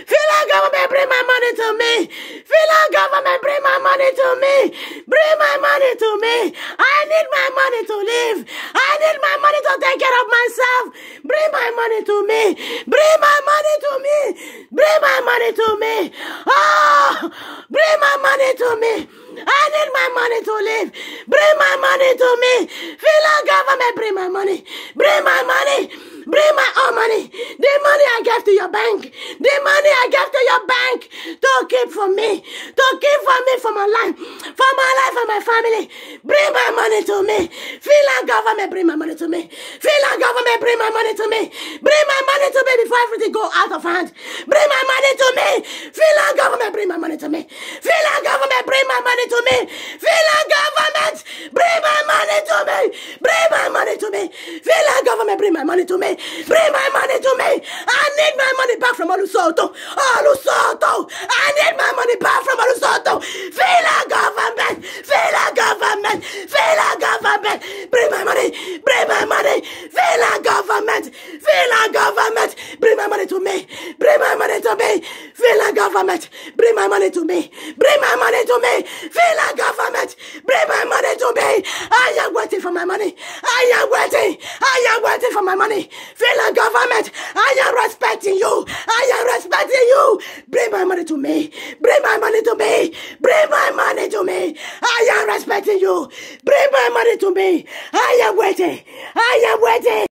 Finland government, bring my money to me. Finland government, bring my money to me. Bring my money to me. I need my money to live. I need my money to take care of myself. Bring my money to me. Bring my money to me. Bring my money to me. Oh, bring my money to me. I need my money to live. Bring my money to me. Finland government, bring my money. Bring my money. Bring my own money. The money I gave to your bank. The money I gave to your bank to keep for me. To keep for me for my life. For my life and my family. Bring my money to me. Finland government, bring my money to me. Finland government, bring my money to me. Bring my money to me before everything go out of hand. Bring my money to me. Finland government, bring my money to me. Finland government, bring my money to me. Finland government, bring my money to me. Bring my money to me. Finland government, bring my money to me. Bring my money to me. I need my money back from Olusoto. Olusoto. I need my money back from Olusoto. Finland government. Finland government. Finland government. Bring my money. Bring my money. Finland government. Finland government. Bring my money to me. Bring my money to me. Finland government. Bring my money to me. Bring my money to me. Finland government. Bring my money to me. I am waiting for my money. I am waiting. I am waiting for my money. Finland government, I am respecting you. I am respecting you. Bring my money to me. Bring my money to me. Bring my money to me. I am respecting you. Bring my money to me. I am waiting. I am waiting.